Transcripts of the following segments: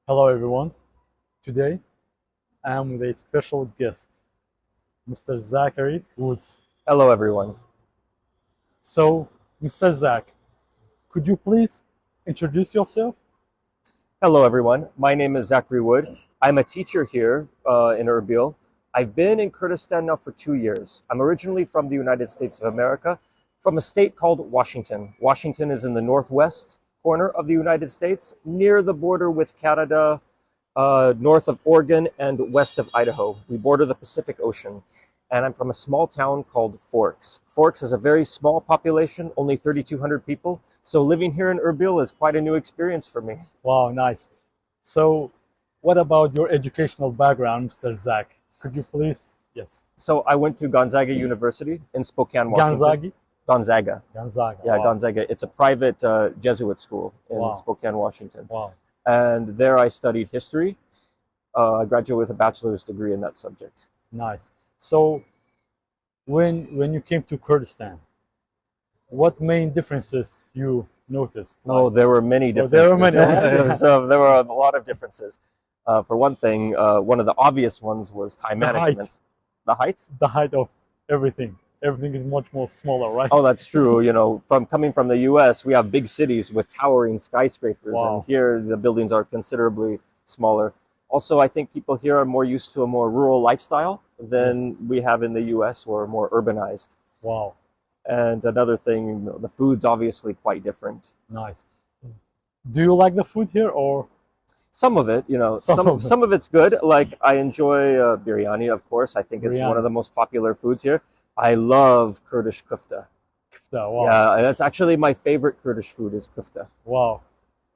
Hello, everyone. Today I'm with a special guest, Mr. Zachary Woods. Hello, everyone. So, Mr. Zach, could you please introduce yourself? Hello, everyone. My name is Zachary Wood. I'm a teacher here in Erbil. I've been in Kurdistan now for 2 years. I'm originally from the United States of America, from a state called Washington. Washington is in the northwest corner of the United States, near the border with Canada, north of Oregon, and west of Idaho. We border the Pacific Ocean. And I'm from a small town called Forks. Forks is a very small population, only 3,200 people. So living here in Erbil is quite a new experience for me. Wow, nice. So, what about your educational background, Mr. Zach? Could you please? Yes. So I went to Gonzaga University in Spokane, Washington. Gonzagi? Gonzaga. Gonzaga. Yeah, Wow. Gonzaga. It's a private Jesuit school in Wow. Spokane, Washington. Wow. And there I studied history. I graduated with a bachelor's degree in that subject. Nice. So, when you came to Kurdistan, what main differences you noticed? Oh, there were many Oh, differences. there were many. So there were a lot of differences. For one thing, one of the obvious ones was time The height. management. The height? The height of everything. Everything is much more smaller, right? Oh, that's true. You know, from coming from the U.S., we have big cities with towering skyscrapers, Wow. and here the buildings are considerably smaller. Also, I think people here are more used to a more rural lifestyle than we have in the U.S., or more urbanized. Wow, And another thing, the food's obviously quite different. nice. Do you like the food here or? Some of it, Some of it. some of it's good. Like I enjoy biryani, of course. I think it's one Biryani. of the most popular foods here. I love Kurdish kufta. Kufta? Wow, Yeah, that's actually my favorite Kurdish food is kufta. wow.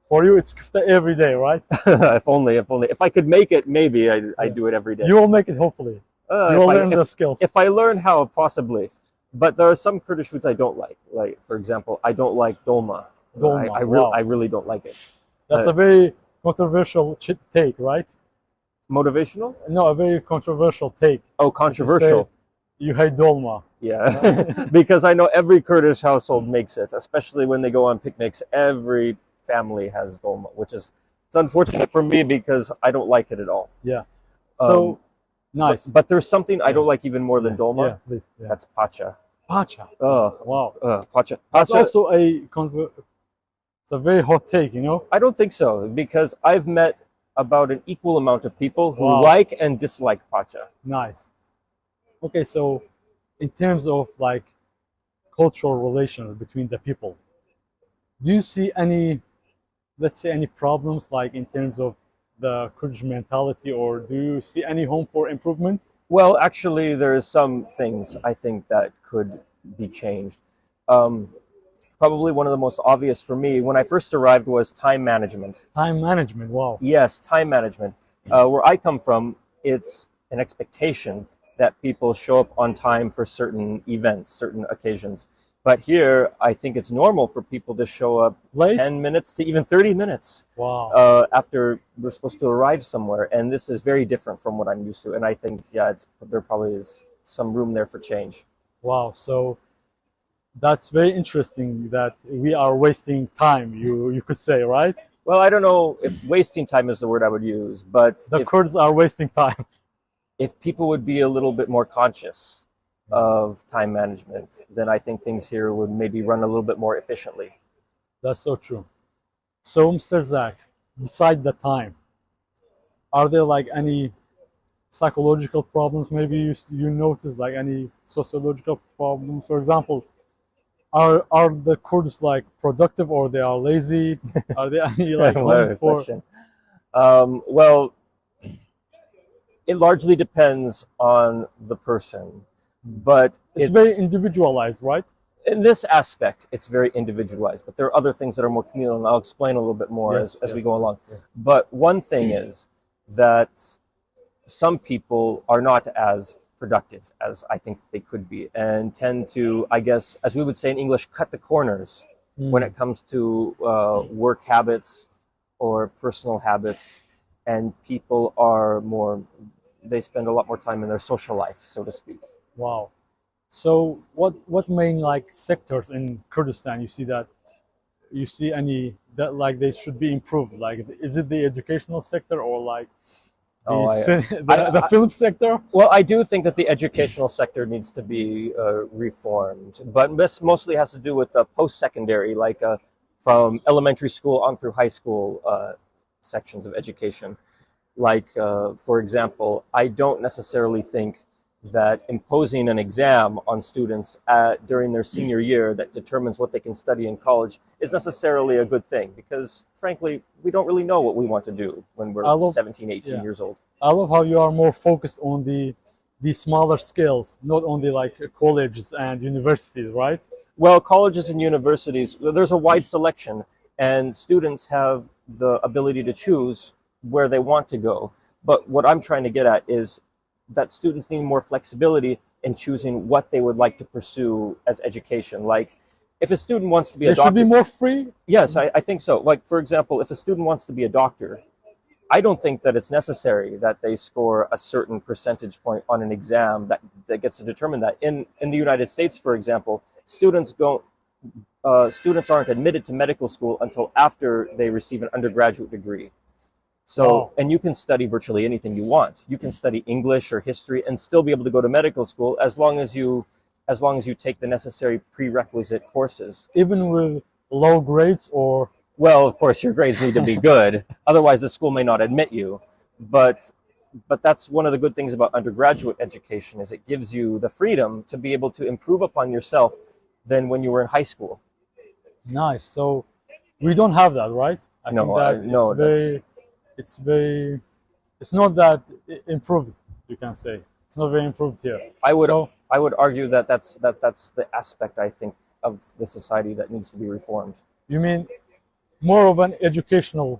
For you, it's kufta every day, right? If I could make it, maybe I'd do it every day. You will make it, hopefully. Uh, You if will I learn the if, skills. if I learn how, possibly. But there are some Kurdish foods I don't like. Like, for example, I don't like dolma. Dolma, wow. I really don't like it. That's uh, a very controversial take, right? Motivational? No, a very controversial take. Oh, controversial. You hate dolma. Yeah, because I know every Kurdish household makes it, especially when they go on picnics. Every family has dolma, which is it's unfortunate for me because I don't like it at all. Yeah. So, nice. But there's something I don't like even more than dolma. Yeah, please. Yeah. That's pacha. Pacha. Oh, Wow. pacha. That's Pacha. also it's a very hot take, you know? I don't think so because I've met about an equal amount of people who Wow. like and dislike pacha. Nice. Okay, so in terms of like cultural relations between the people, do you see any, let's say, any problems like in terms of the Kurdish mentality, or do you see any home for improvement? Well, actually, there is some things I think that could be changed. Probably one of the most obvious for me when I first arrived was time management. Time management, wow. Yes, time management. Where I come from, it's an expectation that people show up on time for certain events, certain occasions. But here, I think it's normal for people to show up Late? 10 minutes to even 30 minutes Wow. after we're supposed to arrive somewhere. And this is very different from what I'm used to. And I think, yeah, there probably is some room there for change. Wow. So that's very interesting that we are wasting time, you could say, right? Well, I don't know if wasting time is the word I would use, but The Kurds are wasting time. if people would be a little bit more conscious of time management, then I think things here would maybe run a little bit more efficiently. That's so true. So, Mr. Zach, beside the time, are there like any psychological problems? Maybe you notice like any sociological problems. For example, are the Kurds like productive or they are lazy? Are there any like What a home for? question. Well, it largely depends on the person, but It's very individualized, right? in this aspect, it's very individualized. But there are other things that are more communal, and I'll explain a little bit more Yes, as we yes. go along. Yeah. But one thing is that some people are not as productive as I think they could be, and tend to, I guess, as we would say in English, cut the corners when it comes to work habits or personal habits. And people are more, they spend a lot more time in their social life, so to speak. Wow. So what main like sectors in Kurdistan you see that you see any that like they should be improved? Like, is it the educational sector or like Oh, the film sector? well, I do think that the educational sector needs to be reformed, but this mostly has to do with the post-secondary, like from elementary school on through high school sections of education. Like, for example, I don't necessarily think that imposing an exam on students during their senior year that determines what they can study in college is necessarily a good thing, because frankly, we don't really know what we want to do when we're 17, 18 yeah. years old. I love how you are more focused on the smaller skills, not on the like colleges and universities, right? Well, colleges and universities, there's a wide selection, and students have the ability to choose where they want to go. But what I'm trying to get at is that students need more flexibility in choosing what they would like to pursue as education. Like, if a student wants to be a doctor, should be more free. Yes, I think so. Like, for example, if a student wants to be a doctor, I don't think that it's necessary that they score a certain percentage point on an exam that gets to determine that. In the United States, for example, students aren't admitted to medical school until after they receive an undergraduate degree. So, Wow. and you can study virtually anything you want. You can study English or history and still be able to go to medical school as long as you take the necessary prerequisite courses. Even with low grades or Well, of course, your grades need to be good. Otherwise, the school may not admit you. But that's one of the good things about undergraduate education, is it gives you the freedom to be able to improve upon yourself than when you were in high school. nice. So we don't have that, right? I No, think that no, it's not that improved, you can say. It's not very improved here. I would So I would argue that that's the aspect, I think, of the society that needs to be reformed. you mean more of an educational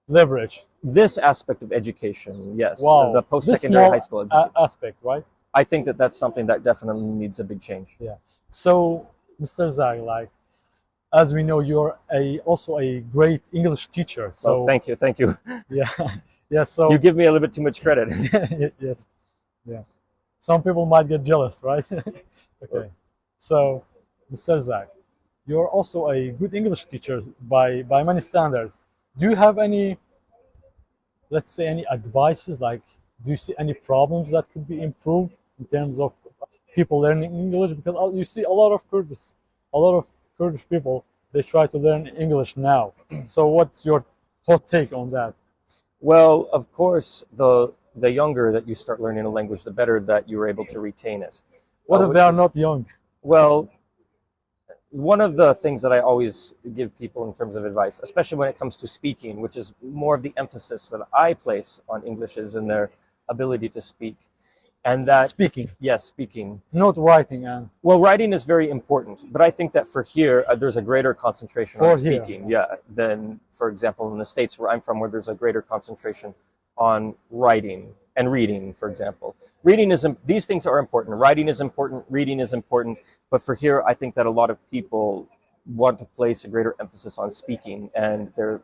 leverage? This aspect of education, yes, Wow. the This post-secondary small high school education. aspect, right? I think that that's something that definitely needs a big change. Yeah. So, Mr. Zag, like, as we know, you're also a great English teacher. So, So thank you. yeah, yeah. So, You give me a little bit too much credit. yes, yeah. Some people might get jealous, right? Okay. So, Mr. Zag, you're also a good English teacher by many standards. Do you have any, let's say, any advices? Like, do you see any problems that could be improved in terms of people learning English? Because you see a lot of Kurdish people, they try to learn English now. So, what's your hot take on that? Well, of course, the younger that you start learning a language, the better that you're able to retain it. What if which they are is- not young? Well, one of the things that I always give people in terms of advice, especially when it comes to speaking, which is more of the emphasis that I place on English, is in their ability to speak. And that, Speaking, yes, speaking. not writing, and Well, writing is very important, but I think that for here, there's a greater concentration on For here. speaking, yeah, than, for example, in the States where I'm from, where there's a greater concentration on writing and reading, for example. These things are important. Writing is important, reading is important, but for here, I think that a lot of people want to place a greater emphasis on speaking and their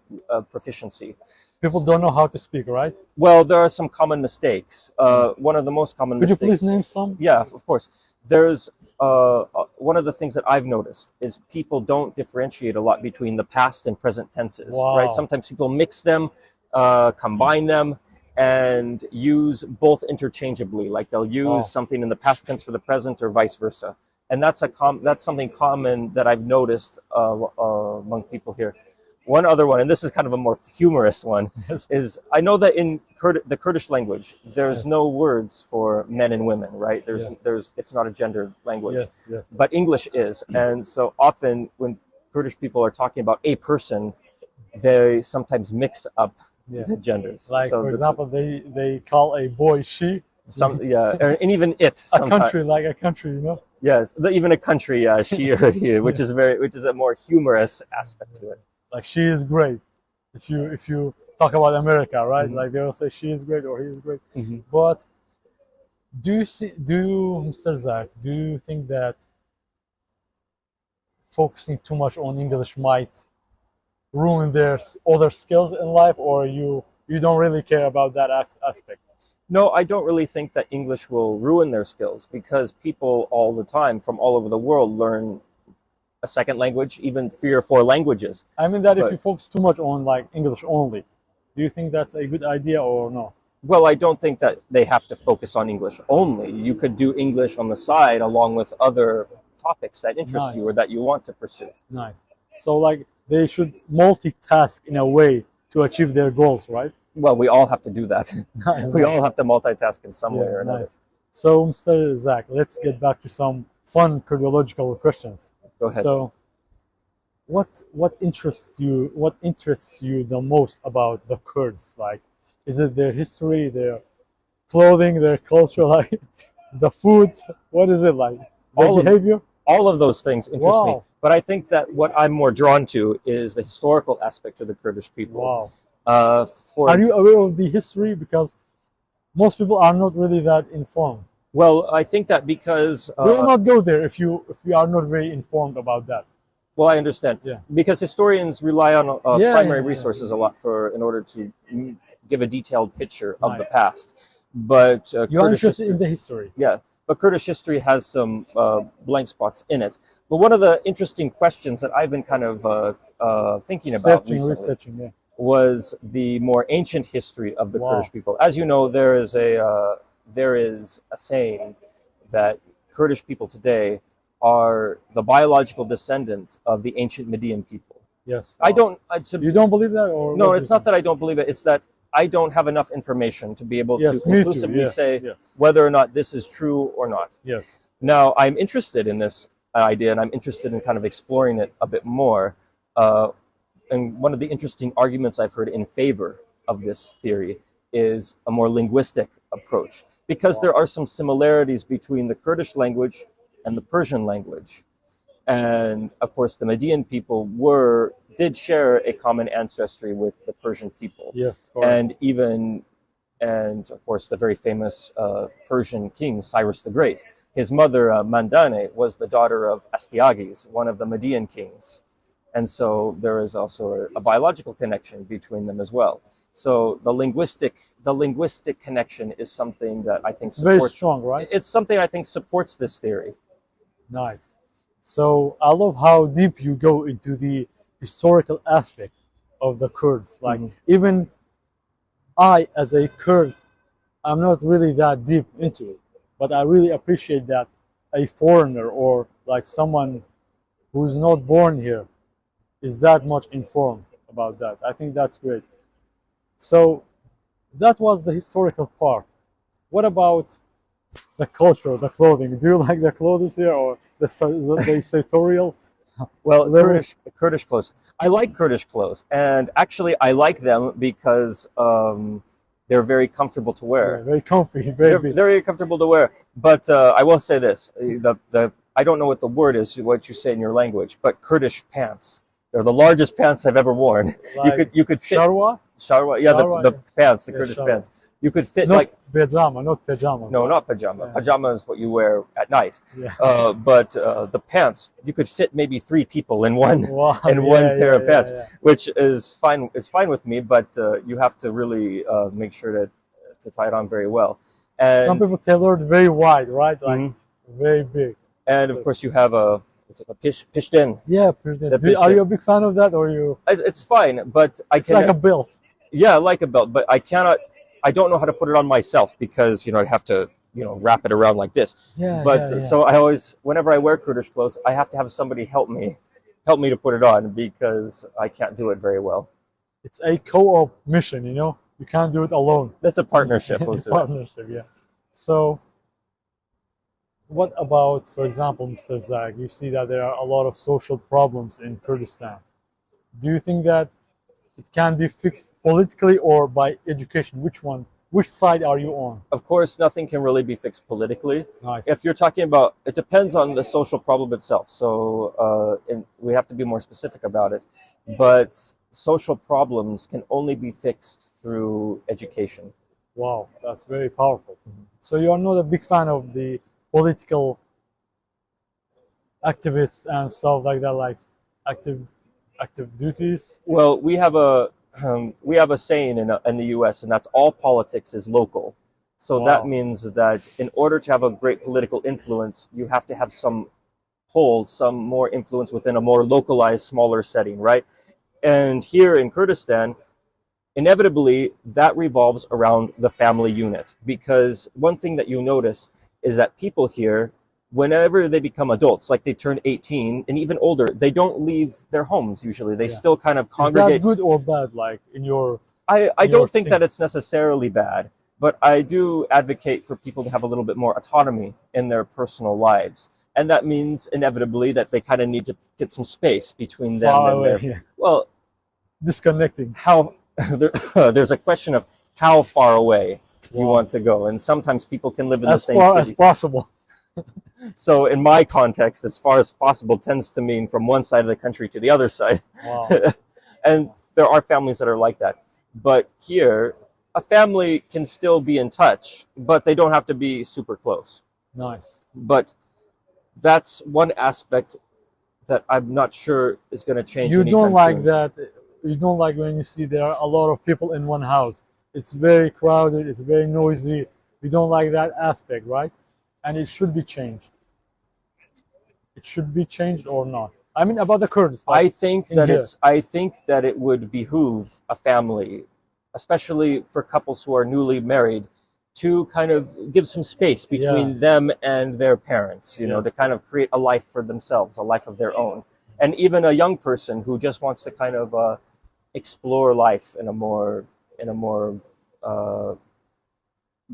proficiency. people don't know how to speak, right? Well, there are some common mistakes. One of the most common Could you mistakes. please name some? Yeah, of course. There's one of the things that I've noticed is people don't differentiate a lot between the past and present tenses, Wow. right? Sometimes people mix them, combine them, and use both interchangeably. Like they'll use Wow. something in the past tense for the present, or vice versa. And that's something common that I've noticed among people here. One other one, and this is kind of a more humorous one, Yes. is I know that in the Kurdish language, there's Yes. no words for men and women, right? Yeah. It's not a gendered language, Yes, yes. but English is. And so often when Kurdish people are talking about a person, they sometimes mix up Yeah. the genders. Like, So for that's example, they call a boy she. yeah, and even it A sometimes. country, like a country, you know? Yes, even a country, she or he, which is a more humorous aspect to it. Like, she is great. If you talk about America, right? Mhm. Like, they will say she is great or he is great. Mhm. But Mr. Zach, do you think that focusing too much on English might ruin their other skills in life, or you don't really care about that aspect? No, I don't really think that English will ruin their skills, because people all the time from all over the world learn a second language, even 3 or 4 languages. I mean that if But- you focus too much on like English only, do you think that's a good idea or no? Well, I don't think that they have to focus on English only. You could do English on the side along with other topics that interest you or Nice. that you want to pursue. Nice. So like they should multitask in a way to achieve their goals, right? Well, we all have to do that. Nice. We all have to multitask in some way Yeah, or another. nice. So, Mr. Zach, let's get back to some fun Kurdological questions. Go ahead. So, what interests you the most about the Kurds? Like, is it their history, their clothing, their culture, like the food? What is it like? Their All of- behavior? All of those things interest me. Wow. But I think that what I'm more drawn to is the historical aspect of the Kurdish people. Wow. For Are you aware of the history? Because most people are not really that informed. Well, I think that because We will not go there if you are not very informed about that. well, I understand. Yeah. Because historians rely on Yeah, primary yeah. resources a lot in order to give a detailed picture of the Nice. past. But You are Kurdish interested history, in the history. yeah, but Kurdish history has some blank spots in it. But one of the interesting questions that I've been kind of thinking about recently Researching, yeah. was the more ancient history of the Wow. Kurdish people. As you know, there is a saying that Kurdish people today are the biological descendants of the ancient Median people. Yes. I don't. You don't believe that, or No, what it's do you not that I don't believe it. It's that I don't have enough information to be able think? Yes, to me too. conclusively Yes, say yes, whether or not this is true or not. yes. Now, I'm interested in this idea, and I'm interested in kind of exploring it a bit more. And one of the interesting arguments I've heard in favor of this theory is a more linguistic approach, because there are some similarities between the Kurdish language and the Persian language. And of course, the Median people did share a common ancestry with the Persian people. Yes, correct. And of course, the very famous Persian king, Cyrus the Great. His mother, Mandane, was the daughter of Astyages, one of the Median kings. And so there is also a biological connection between them as well. So the linguistic connection is something that I think It's very supports. strong, right? It's something I think supports this theory. Nice. So I love how deep you go into the historical aspect of the Kurds. Like even I, as a Kurd, I'm not really that deep into it, but I really appreciate that a foreigner or like someone who's not born here is that much informed about that. I think that's great. So that was the historical part. What about the culture, the clothing? Do you like the clothes here or the sartorial? Well, There Kurdish clothes. I like Kurdish clothes, and actually, I like them because they're very comfortable to wear. Yeah, very comfy, They're very big. very comfortable to wear. But I will say this: I don't know what the word is, what you say in your language, but Kurdish pants. They're the largest pants I've ever worn. Like you could fit Sharwa? sharwa, yeah, Sharwa, the yeah. pants, the Yeah, Kurdish sharwa. pants. You could fit Not like pajama, not pajama. no, not pajama. Yeah. Pajama is what you wear at night. Yeah. But the pants, you could fit maybe 3 people in one Wow, in one pair of pants, yeah. which is fine. It's fine with me, but you have to really make sure to tie it on very well. And Some people tailored very wide, right? Like Mhm. very big. and of course you have a pishtin. Yeah, pretty. The Are you pishtin. a big fan of that, or you? It's fine, but I It's like can a belt. yeah, I like a belt, but I cannot. I don't know how to put it on myself because I have to wrap it around like this. Yeah. But yeah, yeah. so I always, whenever I wear Kurdish clothes, I have to have somebody help me to put it on because I can't do it very well. It's a co-op mission. You can't do it alone. That's a partnership. Let's do it. Partnership, yeah. So, what about, for example, Mr. Zag? You see that there are a lot of social problems in Kurdistan. Do you think that it can be fixed politically or by education? Which one? Which side are you on? Of course, nothing can really be fixed politically. Nice. If you're talking about, it depends on the social problem itself. So we have to be more specific about it. But social problems can only be fixed through education. Wow, that's very powerful. So you are not a big fan of the political activists and stuff like that, like active duties. Well, we have a saying in the U.S., and that's all politics is local. So Wow. that means that in order to have a great political influence, you have to have some hold some more influence within a more localized, smaller setting, right? And here in Kurdistan, inevitably that revolves around the family unit, because one thing that you notice is that people here, whenever they become adults, like they turn 18 and even older, they don't leave their homes usually. They Yeah. still kind of Is that congregate. good or bad? Like in your I your don't think thing? that it's necessarily bad, but I do advocate for people to have a little bit more autonomy in their personal lives. And that means inevitably that they kind of need to get some space between them Far and away, their, yeah. well, Disconnecting. how there's a question of how far away you Wow. want to go. And sometimes people can live in the As same far as city. possible. So in my context, as far as possible tends to mean from one side of the country to the other side. Wow. And there are families that are like that. But here, a family can still be in touch, but they don't have to be super close. Nice. But that's one aspect that I'm not sure is going to change You anytime don't like soon. that. You don't like when you see there are a lot of people in one house. It's very crowded. It's very noisy. You don't like that aspect, right? And it should be changed. It should be changed or not. I mean, about the Kurds. I Like think in that here. I think that it would behoove a family, especially for couples who are newly married, to kind of give some space between Yeah. them and their parents, you know, to Yes. kind of create a life for themselves, a life of their own. And even a young person who just wants to kind of explore life in a more uh,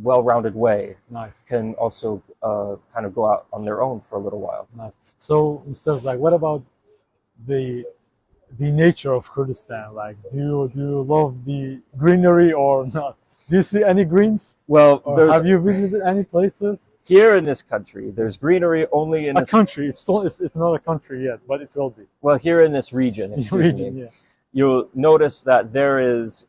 well-rounded way Nice. can also kind of go out on their own for a little while. Nice. So, Mr. Zak, what about the nature of Kurdistan? Like, do you love the greenery or not? Do you see any greens? Well, Or there's have you visited any places? here in this country, there's greenery only in A this. country. It's not a country yet, but it will be. Well, here in this region, excuse Region, me, yeah. you'll notice that there is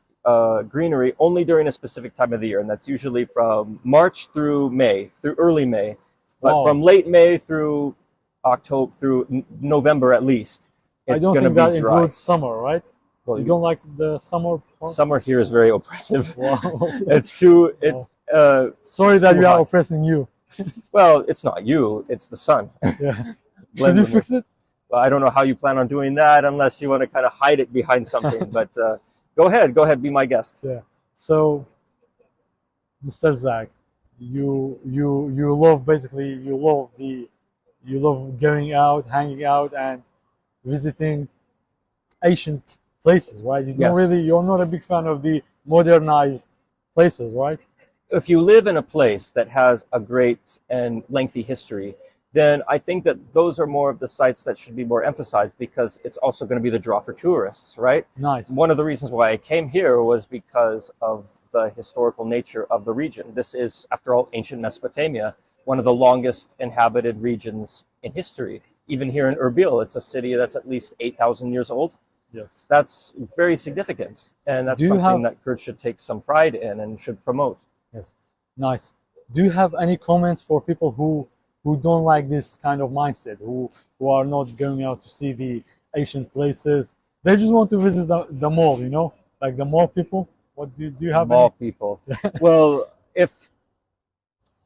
greenery only during a specific time of the year, and that's usually from March through May, through early May. But Wow. from late May through October, through November at least, I it's don't going to think be that dry. includes summer, right? Well, You don't like the summer part? summer here is very oppressive. Wow. It's too. Wow. It's Sorry that too we are hot. oppressing you. Well, it's not you; it's the sun. Yeah. Should Blend you them fix it? Well, I don't know how you plan on doing that unless you want to kind of hide it behind something. But go ahead, be my guest. Yeah. So, Mr. Zach, you love basically you love going out, hanging out, and visiting ancient places, right? You don't Yes. you're not a big fan of the modernized places, right? If you live in a place that has a great and lengthy history, then I think that those are more of the sites that should be more emphasized, because it's also going to be the draw for tourists, right? Nice. One of the reasons why I came here was because of the historical nature of the region. This is, after all, ancient Mesopotamia, one of the longest inhabited regions in history. Even here in Erbil, it's a city that's at least 8,000 years old. Yes. That's very significant, and that's Do you something have- that Kurds should take some pride in and should promote. Yes. Nice. Do you have any comments for people who don't like this kind of mindset, who are not going out to see the ancient places? They just want to visit the mall, you know, like the mall people. What do you have? Mall Any? people. Well, if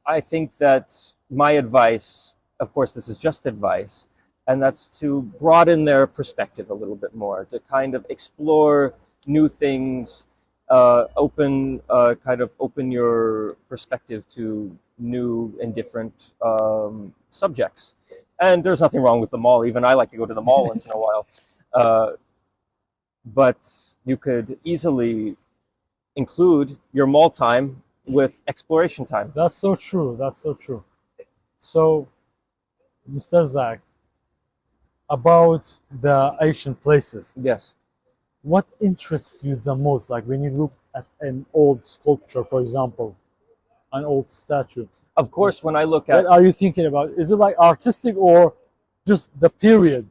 I think that my advice, of course, this is just advice, and that's to broaden their perspective a little bit more, to kind of explore new things, open your perspective to new and different subjects. And there's nothing wrong with the mall. Even I like to go to the mall once in a while. But you could easily include your mall time with exploration time. That's so true. That's so true. So, Mr. Zach, about the ancient places, Yes. what interests you the most? Like when you look at an old sculpture, for example, an old statue, Of course, when I look at what are you thinking about? Is it like artistic or just the period?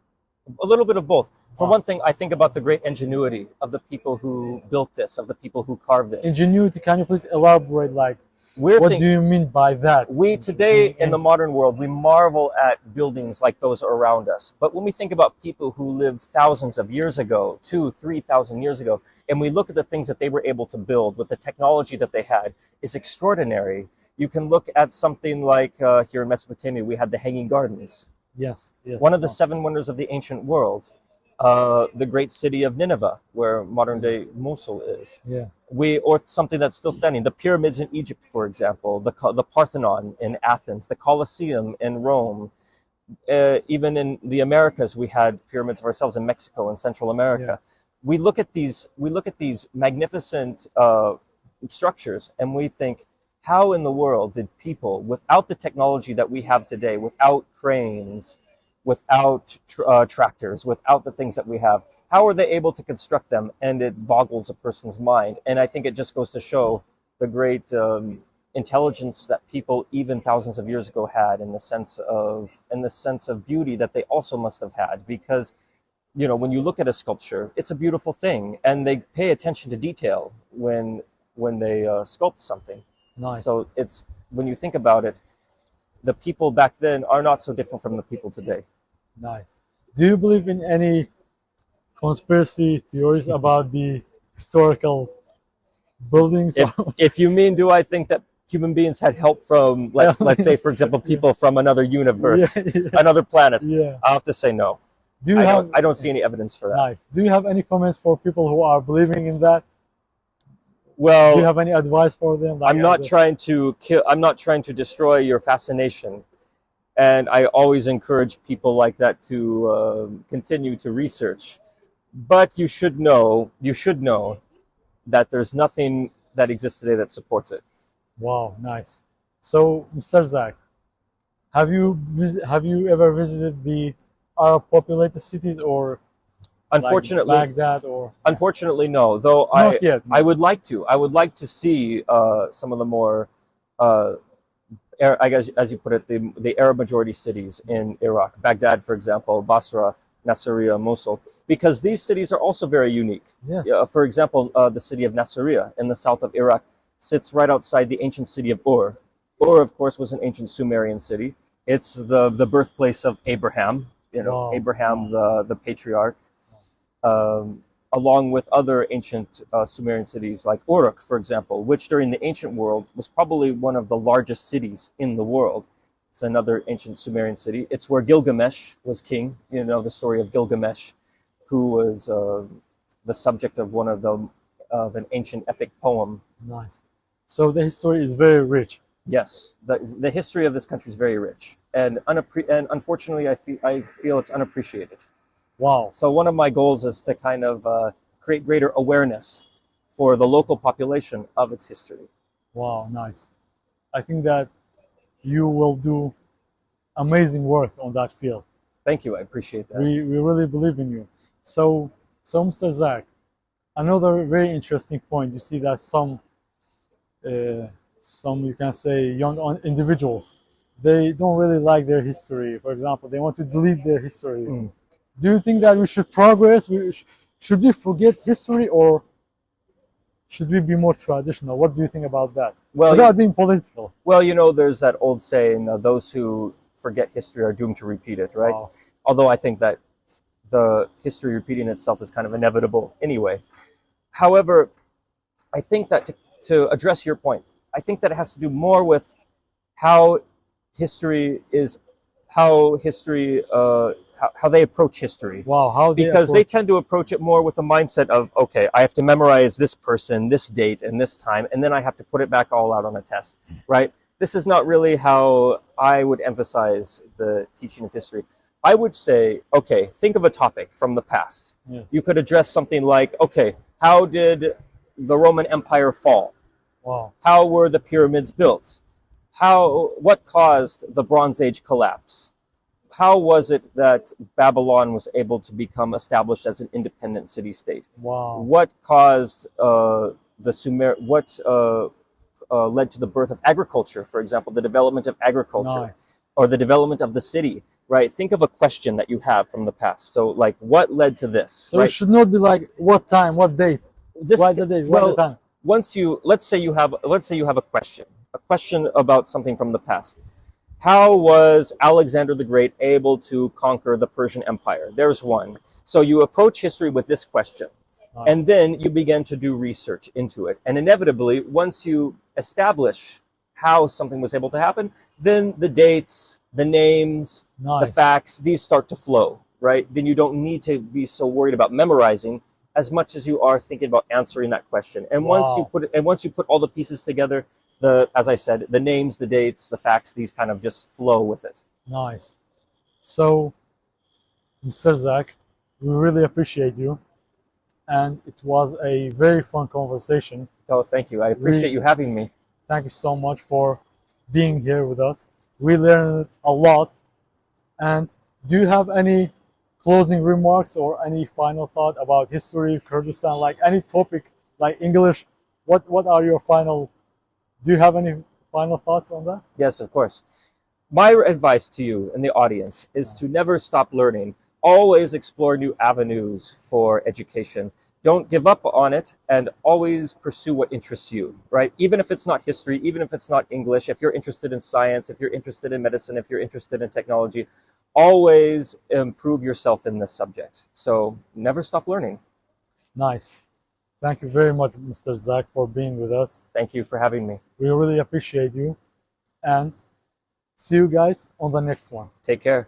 a little bit of both. For Wow. one thing, I think about the great ingenuity of the people who built this, of the people who carved this. Ingenuity, can you please elaborate? Like, We're what think- do you mean by that? we today in the modern world, we marvel at buildings like those around us. But when we think about people who lived thousands of years ago, 2,000-3,000 years ago, and we look at the things that they were able to build with the technology that they had, is extraordinary. You can look at something like here in Mesopotamia, we had the Hanging Gardens. Yes, yes. One of the Wow. seven wonders of the ancient world, the great city of Nineveh, where modern day Mosul is. Yeah, Or something that's still standing. The pyramids in Egypt, for example, the Parthenon in Athens, the Colosseum in Rome. Even in the Americas, we had pyramids of ourselves in Mexico and Central yeah, America. We look at these magnificent structures, and we think, how in the world did people, without the technology that we have today, without cranes, without tractors, without the things that we have, how are they able to construct them? And it boggles a person's mind. And I think it just goes to show the great intelligence that people even thousands of years ago had, in the sense of beauty that they also must have had. Because when you look at a sculpture, it's a beautiful thing, and they pay attention to detail when they sculpt something. nice, So it's, when you think about it, the people back then are not so different from the people today. nice. Do you believe in any conspiracy theories about the historical buildings? If you mean, do I think that human beings had help from, let's say, for example, people from another universe, Yeah, yeah. another planet? Yeah. I have to say no. Do you have I don't see any evidence for that. nice? Do you have any comments for people who are believing in that? Do you Well, have any advice for them? Like, I'm not trying to kill. I'm not trying to destroy your fascination, and I always encourage people like that to continue to research. But you should know that there's nothing that exists today that supports it. Wow, nice. So, Mr. Zach, have you ever visited the Arab populated cities, or like Unfortunately, Baghdad, or unfortunately, no. Though not yet? I would like to. I would like to see some of the more, I guess, as you put it, the Arab majority cities in Iraq, Baghdad, for example, Basra, Nasiriyah, Mosul, because these cities are also very unique. Yes. For example, the city of Nasiriyah in the south of Iraq sits right outside the ancient city of Ur. Ur, of course, was an ancient Sumerian city. It's the birthplace of Abraham. Wow. Abraham, the patriarch. Along with other ancient Sumerian cities like Uruk, for example, which during the ancient world was probably one of the largest cities in the world. It's another ancient Sumerian city. It's where Gilgamesh was king. You know the story of Gilgamesh, who was the subject of of an ancient epic poem. Nice. So the history is very rich. Yes, the history of this country is very rich, and unfortunately, I feel it's unappreciated. Wow. So one of my goals is to kind of create greater awareness for the local population of its history. Wow, nice. I think that you will do amazing work on that field. Thank you, I appreciate that. We really believe in you. So Mr. Zach, another very interesting point. You see that some you can say individuals, they don't really like their history. For example, they want to delete their history. Do you think that we should progress? Should we forget history, or should we be more traditional? What do you think about that? Well, Without being political. Well, there's that old saying, those who forget history are doomed to repeat it, right? Wow. Although I think that the history repeating itself is kind of inevitable anyway. However, I think that to address your point, I think that it has to do more with how they approach history. Wow, how Because they tend to approach it more with a mindset of, okay, I have to memorize this person, this date, and this time, and then I have to put it back all out on a test, right? This is not really how I would emphasize the teaching of history. I would say, okay, think of a topic from the past. Yes. You could address something like, okay, how did the Roman Empire fall? Wow. How were the pyramids built? What caused the Bronze Age collapse? How was it that Babylon was able to become established as an independent city-state? Wow. What caused led to the birth of agriculture, for example, the development of agriculture, Nice. or the development of the city, right? Think of a question that you have from the past. So, like, what led to this? So right? it should not be like what time, what date, This, why the date, well, why the time. let's say you have a question about something from the past. How was Alexander the Great able to conquer the Persian Empire? There's one. So you approach history with this question, Nice. and then you begin to do research into it. And inevitably, once you establish how something was able to happen, then the dates, the names, the Nice. facts, these start to flow, right? Then you don't need to be so worried about memorizing as much as you are thinking about answering that question. And Wow. once you put all the pieces together, as I said, the names, the dates, the facts, these kind of just flow with it. Nice. So, Mr. Zach, we really appreciate you, and it was a very fun conversation. Oh, thank you. I appreciate you having me. Thank you so much for being here with us. We learned a lot. And do you have any closing remarks or any final thought about history, Kurdistan, like any topic, like English? What are your final? Do you have any final thoughts on that? Yes, of course. My advice to you and the audience is to never stop learning. Always explore new avenues for education. Don't give up on it, and always pursue what interests you, right? Even if it's not history, even if it's not English, if you're interested in science, if you're interested in medicine, if you're interested in technology, always improve yourself in this subject. So never stop learning. Nice. Thank you very much, Mr. Zach, for being with us. Thank you for having me. We really appreciate you. And see you guys on the next one. Take care.